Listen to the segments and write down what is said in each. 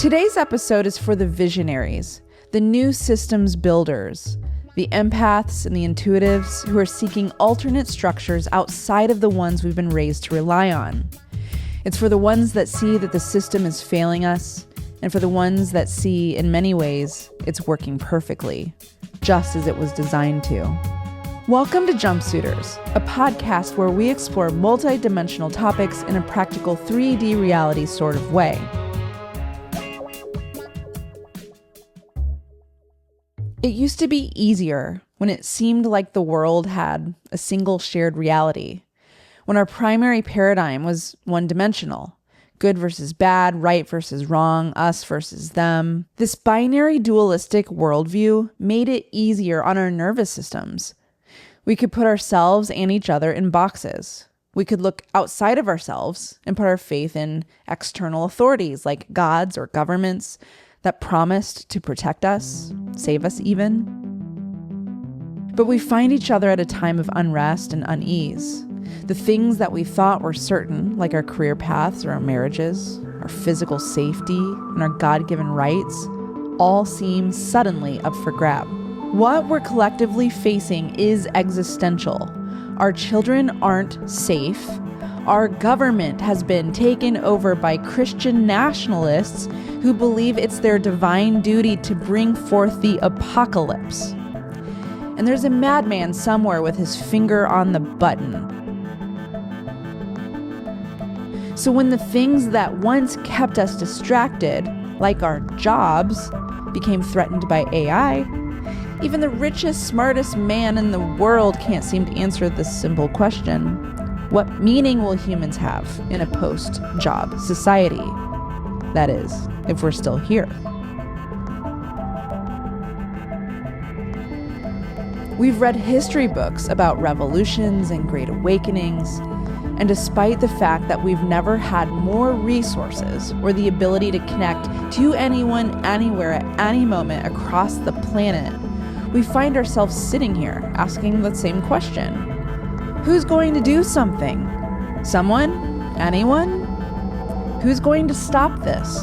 Today's episode is for the visionaries, the new systems builders, the empaths and the intuitives who are seeking alternate structures outside of the ones we've been raised to rely on. It's for the ones that see that the system is failing us, and for the ones that see, in many ways, it's working perfectly, just as it was designed to. Welcome to Jumpsuiters, a podcast where we explore multi-dimensional topics in a practical 3D reality sort of way. It used to be easier when it seemed like the world had a single shared reality, when our primary paradigm was one-dimensional, good versus bad, right versus wrong, us versus them. This binary dualistic worldview made it easier on our nervous systems. We could put ourselves and each other in boxes. We could look outside of ourselves and put our faith in external authorities like gods or governments that promised to protect us, save us even. But we find each other at a time of unrest and unease. The things that we thought were certain, like our career paths or our marriages, our physical safety, and our God-given rights, all seem suddenly up for grab. What we're collectively facing is existential. Our children aren't safe. Our government has been taken over by Christian nationalists who believe it's their divine duty to bring forth the apocalypse. And there's a madman somewhere with his finger on the button. So when the things that once kept us distracted, like our jobs, became threatened by AI, even the richest, smartest man in the world can't seem to answer this simple question. What meaning will humans have in a post-job society? That is, if we're still here. We've read history books about revolutions and great awakenings, and despite the fact that we've never had more resources or the ability to connect to anyone, anywhere, at any moment across the planet, we find ourselves sitting here asking the same question. Who's going to do something? Someone? Anyone? Who's going to stop this?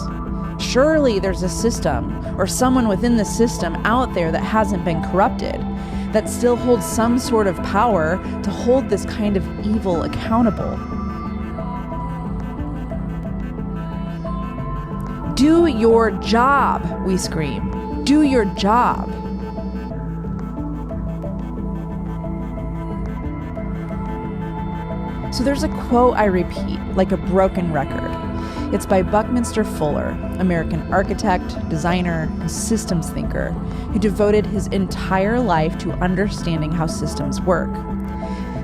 Surely there's a system or someone within the system out there that hasn't been corrupted, that still holds some sort of power to hold this kind of evil accountable. Do your job, we scream. Do your job. So there's a quote I repeat, like a broken record. It's by Buckminster Fuller, American architect, designer, and systems thinker, who devoted his entire life to understanding how systems work.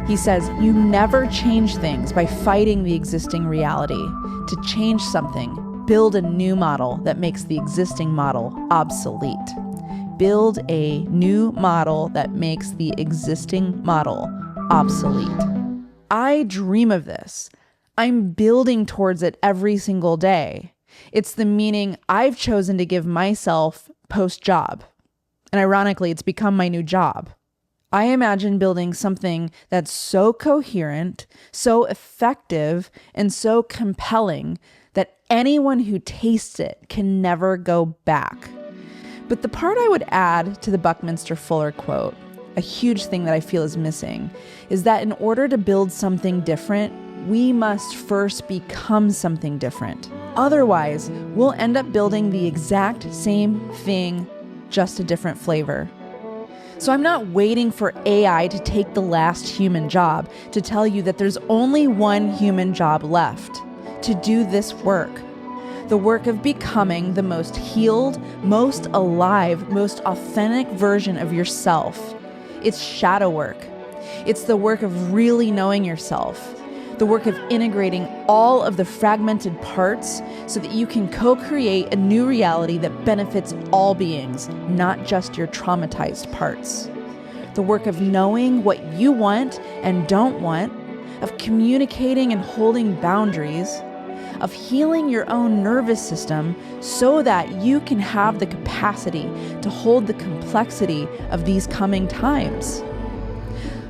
He says, you never change things by fighting the existing reality. To change something, build a new model that makes the existing model obsolete. Build a new model that makes the existing model obsolete. I dream of this. I'm building towards it every single day. It's the meaning I've chosen to give myself post-job. And ironically, it's become my new job. I imagine building something that's so coherent, so effective, and so compelling that anyone who tastes it can never go back. But the part I would add to the Buckminster Fuller quote, a huge thing that I feel is missing, is that in order to build something different, we must first become something different. Otherwise, we'll end up building the exact same thing, just a different flavor. So I'm not waiting for AI to take the last human job to tell you that there's only one human job left: to do this work. The work of becoming the most healed, most alive, most authentic version of yourself. It's shadow work. It's the work of really knowing yourself. The work of integrating all of the fragmented parts so that you can co-create a new reality that benefits all beings, not just your traumatized parts. The work of knowing what you want and don't want, of communicating and holding boundaries, of healing your own nervous system so that you can have the capacity to hold the complexity of these coming times,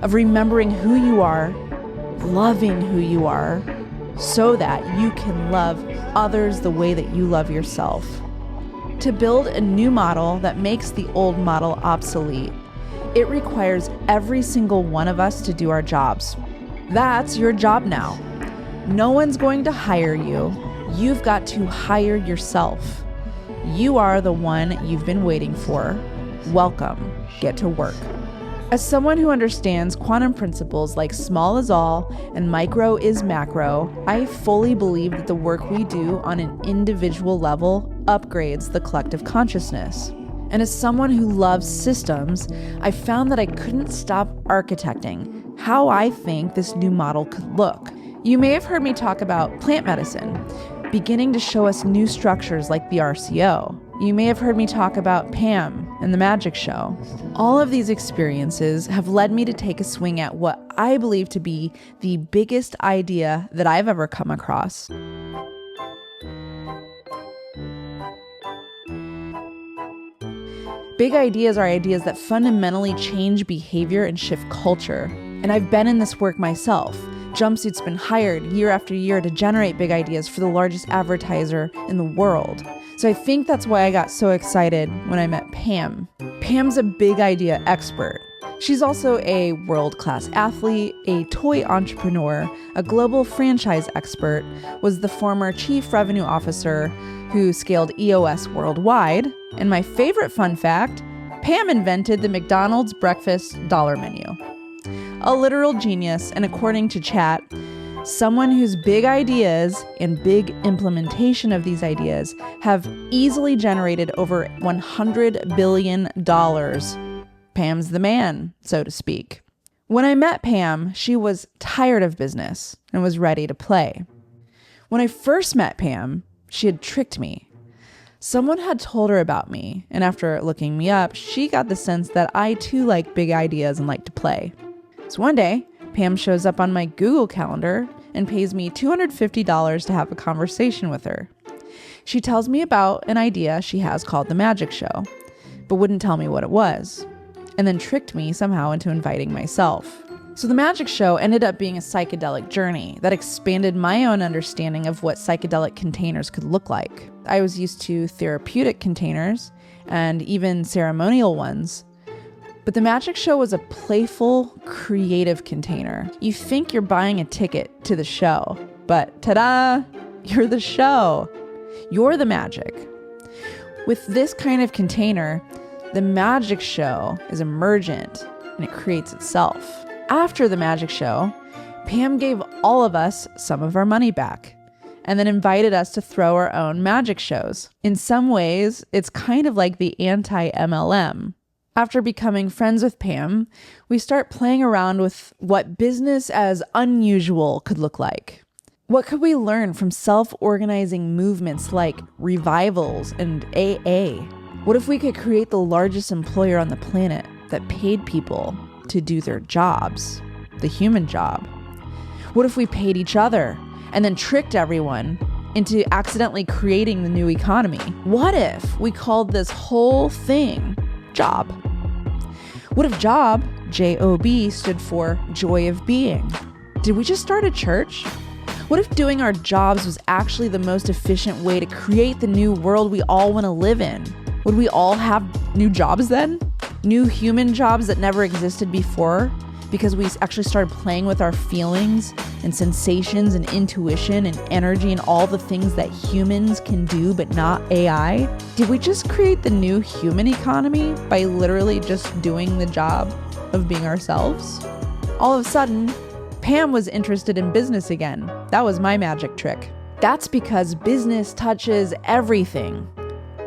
of remembering who you are, loving who you are, so that you can love others the way that you love yourself. To build a new model that makes the old model obsolete, it requires every single one of us to do our jobs. That's your job now. No one's going to hire you. You've got to hire yourself. You are the one you've been waiting for. Welcome. Get to work. As someone who understands quantum principles like small is all and micro is macro, I fully believe that the work we do on an individual level upgrades the collective consciousness. And as someone who loves systems, I found that I couldn't stop architecting how I think this new model could look. You may have heard me talk about plant medicine, beginning to show us new structures like the RCO. You may have heard me talk about Pam and the magic show. All of these experiences have led me to take a swing at what I believe to be the biggest idea that I've ever come across. Big ideas are ideas that fundamentally change behavior and shift culture. And I've been in this work myself. Jumpsuit's been hired year after year to generate big ideas for the largest advertiser in the world. So I think that's why I got so excited when I met Pam. Pam's a big idea expert. She's also a world-class athlete, a toy entrepreneur, a global franchise expert, was the former chief revenue officer who scaled EOS worldwide, and my favorite fun fact, Pam invented the McDonald's breakfast dollar menu. A literal genius, and according to chat, someone whose big ideas and big implementation of these ideas have easily generated over $100 billion. Pam's the man, so to speak. When I met Pam, she was tired of business and was ready to play. When I first met Pam, she had tricked me. Someone had told her about me, and after looking me up, she got the sense that I too like big ideas and like to play. So one day, Pam shows up on my Google Calendar and pays me $250 to have a conversation with her. She tells me about an idea she has called the Magic Show, but wouldn't tell me what it was, and then tricked me somehow into inviting myself. So the Magic Show ended up being a psychedelic journey that expanded my own understanding of what psychedelic containers could look like. I was used to therapeutic containers and even ceremonial ones, but the Magic Show was a playful, creative container. You think you're buying a ticket to the show, but ta-da, you're the show. You're the magic. With this kind of container, the Magic Show is emergent and it creates itself. After the Magic Show, Pam gave all of us some of our money back and then invited us to throw our own magic shows. In some ways, it's kind of like the anti-MLM. After becoming friends with Pam, we start playing around with what business as unusual could look like. What could we learn from self-organizing movements like revivals and AA? What if we could create the largest employer on the planet that paid people to do their jobs, the human job? What if we paid each other and then tricked everyone into accidentally creating the new economy? What if we called this whole thing job? What if job, J-O-B, stood for joy of being? Did we just start a church? What if doing our jobs was actually the most efficient way to create the new world we all want to live in? Would we all have new jobs then? New human jobs that never existed before? Because we actually started playing with our feelings and sensations and intuition and energy and all the things that humans can do but not AI? Did we just create the new human economy by literally just doing the job of being ourselves? All of a sudden, Pam was interested in business again. That was my magic trick. That's because business touches everything.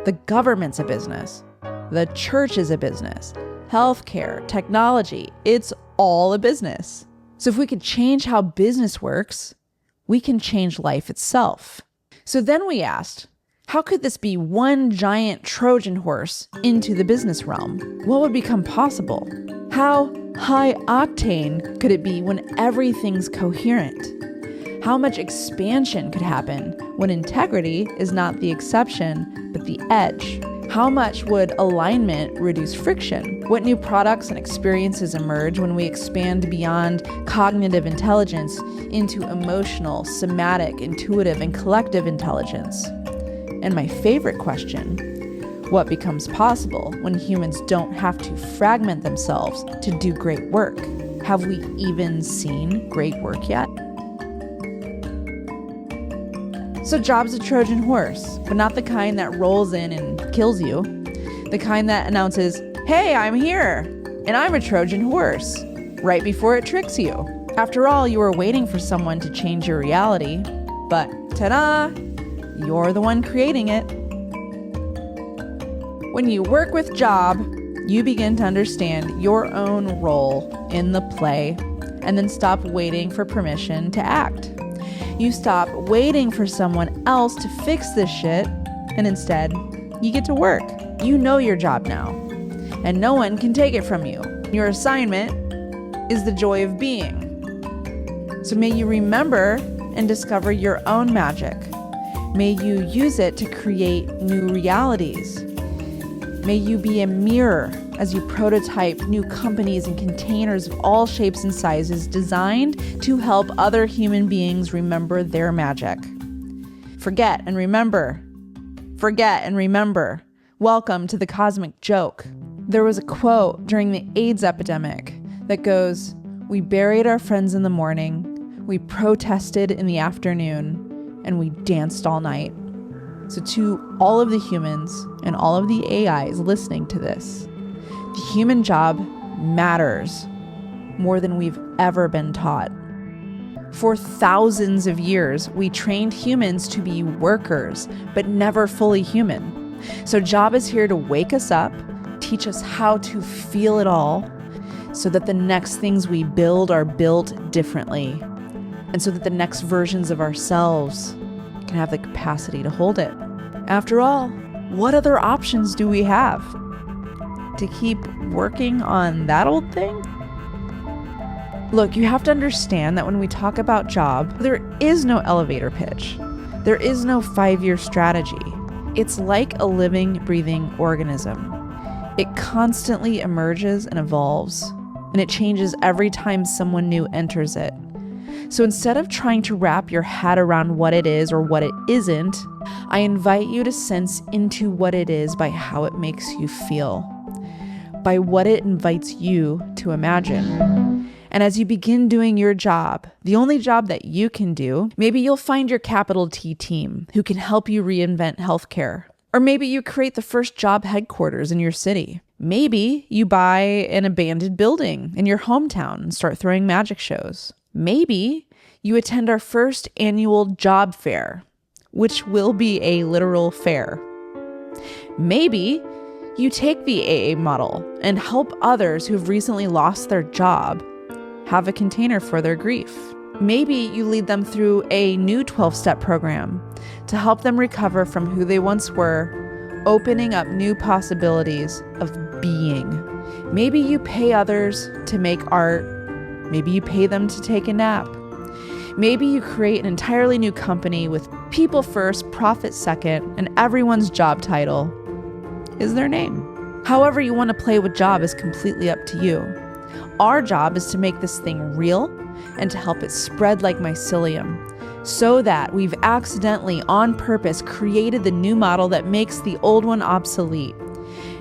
The government's a business. The church is a business. Healthcare, technology, it's all a business. So if we could change how business works, we can change life itself. So then we asked, how could this be one giant Trojan horse into the business realm? What would become possible? How high octane could it be when everything's coherent? How much expansion could happen when integrity is not the exception, but the edge? How much would alignment reduce friction? What new products and experiences emerge when we expand beyond cognitive intelligence into emotional, somatic, intuitive, and collective intelligence? And my favorite question, What becomes possible when humans don't have to fragment themselves to do great work? Have we even seen great work yet? So job's a Trojan horse, but not the kind that rolls in and kills you. The kind that announces, "Hey, I'm here, and I'm a Trojan horse," right before it tricks you. After all, you were waiting for someone to change your reality, but ta-da, you're the one creating it. When you work with job, you begin to understand your own role in the play and then stop waiting for permission to act. You stop waiting for someone else to fix this shit, and instead, you get to work. You know your job now, and no one can take it from you. Your assignment is the joy of being. So may you remember and discover your own magic. May you use it to create new realities. May you be a mirror as you prototype new companies and containers of all shapes and sizes designed to help other human beings remember their magic. Forget and remember. Forget and remember. Welcome to the cosmic joke. There was a quote during the AIDS epidemic that goes, "We buried our friends in the morning, we protested in the afternoon, and we danced all night." So to all of the humans and all of the AIs listening to this, the human job matters more than we've ever been taught. For thousands of years, we trained humans to be workers, but never fully human. So job is here to wake us up, teach us how to feel it all, so that the next things we build are built differently, and so that the next versions of ourselves can have the capacity to hold it. After all, what other options do we have? To keep working on that old thing? Look, you have to understand that when we talk about job, there is no elevator pitch. There is no 5-year strategy. It's like a living, breathing organism. It constantly emerges and evolves, and it changes every time someone new enters it. So instead of trying to wrap your head around what it is or what it isn't, I invite you to sense into what it is by how it makes you feel, by what it invites you to imagine. And as you begin doing your job, the only job that you can do, maybe you'll find your capital T team who can help you reinvent healthcare. Or maybe you create the first job headquarters in your city. Maybe you buy an abandoned building in your hometown and start throwing magic shows. Maybe you attend our first annual job fair, which will be a literal fair. Maybe you take the AA model and help others who've recently lost their job have a container for their grief. Maybe you lead them through a new 12-step program to help them recover from who they once were, opening up new possibilities of being. Maybe you pay others to make art. Maybe you pay them to take a nap. Maybe you create an entirely new company with people first, profit second, and everyone's job title is their name. However you want to play with job is completely up to you. Our job is to make this thing real and to help it spread like mycelium, so that we've accidentally, on purpose, created the new model that makes the old one obsolete,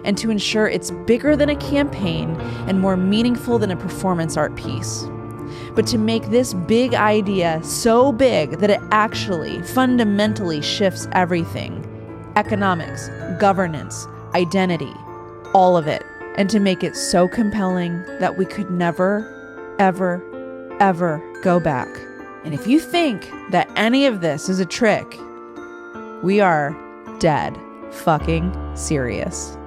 and to ensure it's bigger than a campaign and more meaningful than a performance art piece. But to make this big idea so big that it actually fundamentally shifts everything: economics, governance, identity, all of it. And to make it so compelling that we could never, ever, ever go back. And if you think that any of this is a trick, we are dead fucking serious.